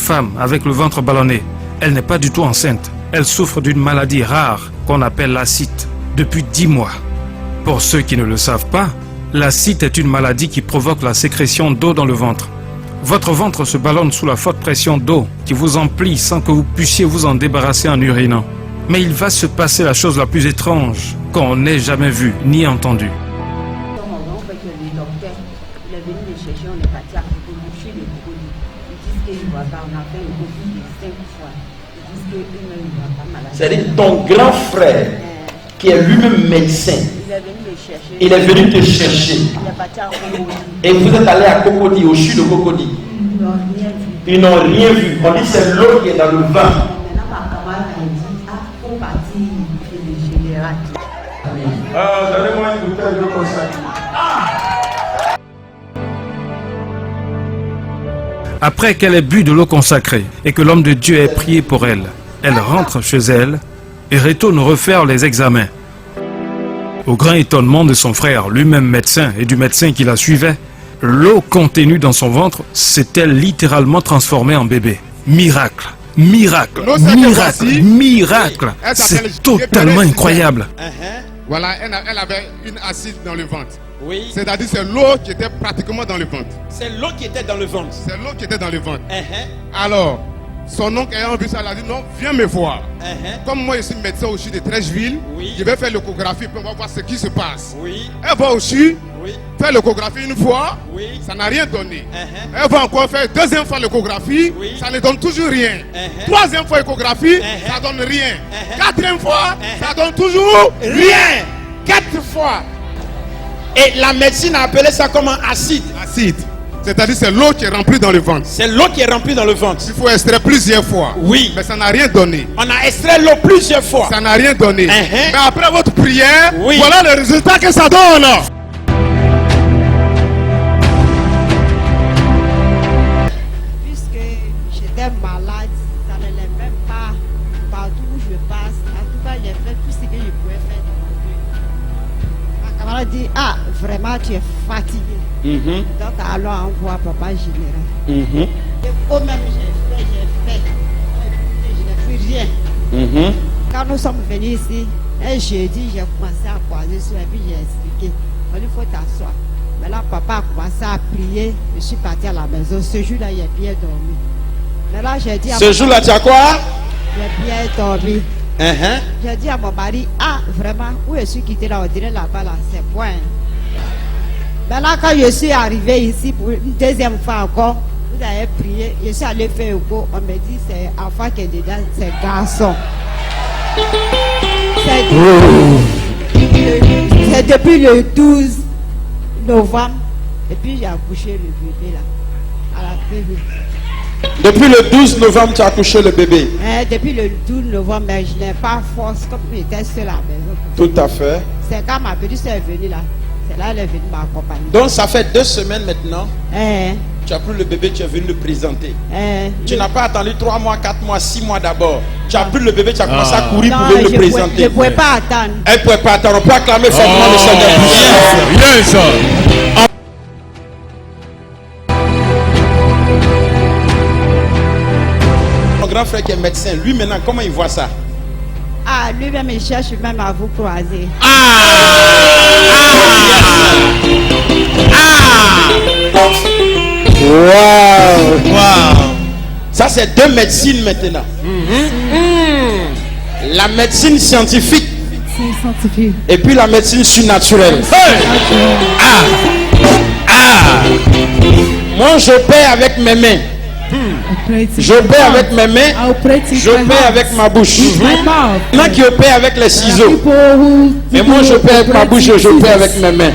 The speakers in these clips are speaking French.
femme avec le ventre ballonné, elle n'est pas du tout enceinte. Elle souffre d'une maladie rare qu'on appelle l'acite depuis 10 mois. Pour ceux qui ne le savent pas, l'acite est une maladie qui provoque la sécrétion d'eau dans le ventre. Votre ventre se ballonne sous la forte pression d'eau qui vous emplit sans que vous puissiez vous en débarrasser en urinant. Mais il va se passer la chose la plus étrange qu'on n'ait jamais vue ni entendue. C'est-à-dire ton grand frère, qui est lui-même médecin, il est venu te chercher. Et vous êtes allé à Cocody, au CHU de Cocody. Ils n'ont rien vu. On dit c'est l'eau qui est dans le vin. Donnez-moi une bouteille d'eau consacrée. Après qu'elle ait bu de l'eau consacrée et que l'homme de Dieu ait prié pour elle, elle rentre chez elle et retourne refaire les examens. Au grand étonnement de son frère, lui-même médecin, et du médecin qui la suivait, l'eau contenue dans son ventre s'était littéralement transformée en bébé. Miracle, miracle, miracle, miracle. C'est totalement incroyable. Voilà, elle avait une acide dans le ventre. Oui. C'est-à-dire c'est l'eau qui était pratiquement dans le ventre. C'est l'eau qui était dans le ventre. C'est l'eau qui était dans le ventre. Alors, son oncle ayant vu ça, il a dit non, viens me voir. Comme moi je suis médecin au CHU de Trècheville, je vais faire l'échographie pour voir ce qui se passe. Elle va au CHU, faire l'échographie une fois, ça n'a rien donné. Elle va encore faire deuxième fois l'échographie, ça ne donne toujours rien. Troisième fois l'échographie, ça donne rien. Quatrième fois, ça donne toujours rien. 4 fois. Et la médecine a appelé ça comme un acide. Acide. C'est-à-dire c'est l'eau qui est remplie dans le ventre. C'est l'eau qui est remplie dans le ventre. Il faut extraire plusieurs fois. Oui. Mais ça n'a rien donné. On a extrait l'eau plusieurs fois. Ça n'a rien donné. Mais après votre prière, voilà le résultat que ça donne. Puisque j'étais malade, ça n'allait même pas partout où je passe. En tout cas, j'ai fait tout ce que je pouvais faire dans mon vie. Ma camarade dit, ah, vraiment, tu es fatigué. Donc, allons envoyer Papa Général. Et moi-même, j'ai fait. Je n'ai fait rien. Quand nous sommes venus ici, un jeudi, j'ai commencé à croiser sur et puis j'ai expliqué. Il faut t'asseoir. Mais là, papa a commencé à prier. Je suis parti à la maison. Ce jour-là, j'ai bien dormi. Mais là, j'ai dit à ce jour-là, tu as quoi? J'ai bien dormi. J'ai dit à mon mari, ah, vraiment, où je suis quitté là, on dirait là-bas, là, c'est point. Mais là, quand je suis arrivé ici pour une deuxième fois encore, vous avez prié, je suis allé faire un coup, on me dit c'est enfant qui est dedans, c'est garçon. C'est depuis le 12 novembre, et puis j'ai accouché le bébé là, à la bébé. Depuis le 12 novembre, tu as accouché le bébé. Depuis le 12 novembre, mais je n'ai pas force comme j'étais seule à la maison. Tout à fait. C'est quand ma petite soeur est venue là. C'est là qu'elle est venue m'accompagner. Donc ça fait 2 semaines maintenant. Tu as pris le bébé, tu es venu le présenter. Tu n'as pas attendu 3 mois, 4 mois, 6 mois d'abord. Tu as pris le bébé, tu as commencé à courir pour venir le présenter. Je ne pouvais pas attendre. Elle ne pouvait pas attendre. On peut acclamer fortement le Seigneur. Mon grand frère qui est médecin, lui maintenant, comment il voit ça? Ah, lui-même, il cherche même à vous croiser. Ça, c'est 2 médecines maintenant. La médecine scientifique. Et puis la médecine surnaturelle. Moi, je paie avec mes mains. Je paie avec mes mains, je paie avec ma bouche. Il y en a qui paient avec les ciseaux. Mais moi je paie avec ma bouche et je paie avec mes mains.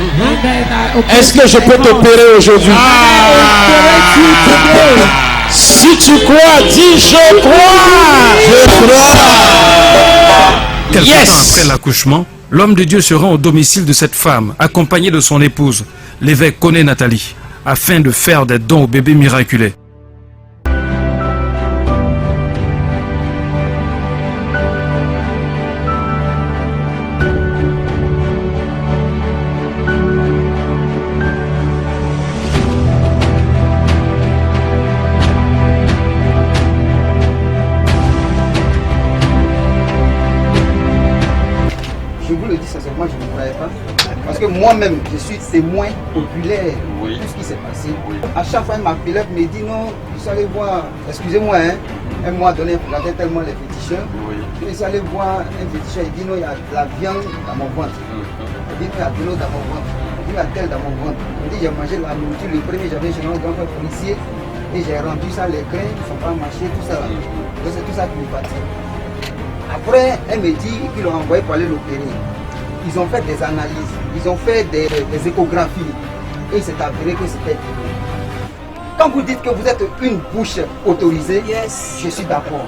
Est-ce que je peux t'opérer aujourd'hui? Si tu crois, dis je crois. Je crois. Quelque temps après l'accouchement, l'homme de Dieu se rend au domicile de cette femme, accompagné de son épouse, l'évêque Koné Nathalie, afin de faire des dons au bébé miraculé. que moi-même, je suis témoin populaire de tout ce qui s'est passé. À chaque fois, il m'appelait, il me dit non, je suis allé voir, excusez-moi, hein, un mois donné, il regardait tellement les féticheurs. Je suis allé voir un féticheur, il dit non, il y a de la viande dans mon ventre. Il dit non, il y a de l'eau dans mon ventre. Il dit il y a tel dans mon ventre. Il dit j'ai mangé la nourriture, le premier j'avais chez mon grand-père policier et j'ai rendu ça, les grains, ils ne sont pas mâchés, tout ça. Donc c'est tout ça qui me fatigue. Après, elle me dit qu'ils l'ont envoyé pour aller l'opérer. Ils ont fait des analyses, ils ont fait des échographies et il s'est avéré que c'était... Quand vous dites que vous êtes une bouche autorisée, je suis d'accord.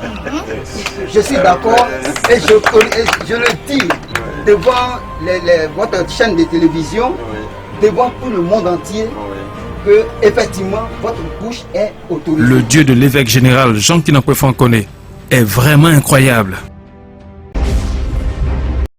Je suis d'accord et je le dis devant votre chaîne de télévision, devant tout le monde entier, que effectivement votre bouche est autorisée. Le Dieu de l'évêque général Jean Kinakwe Fankone est vraiment incroyable.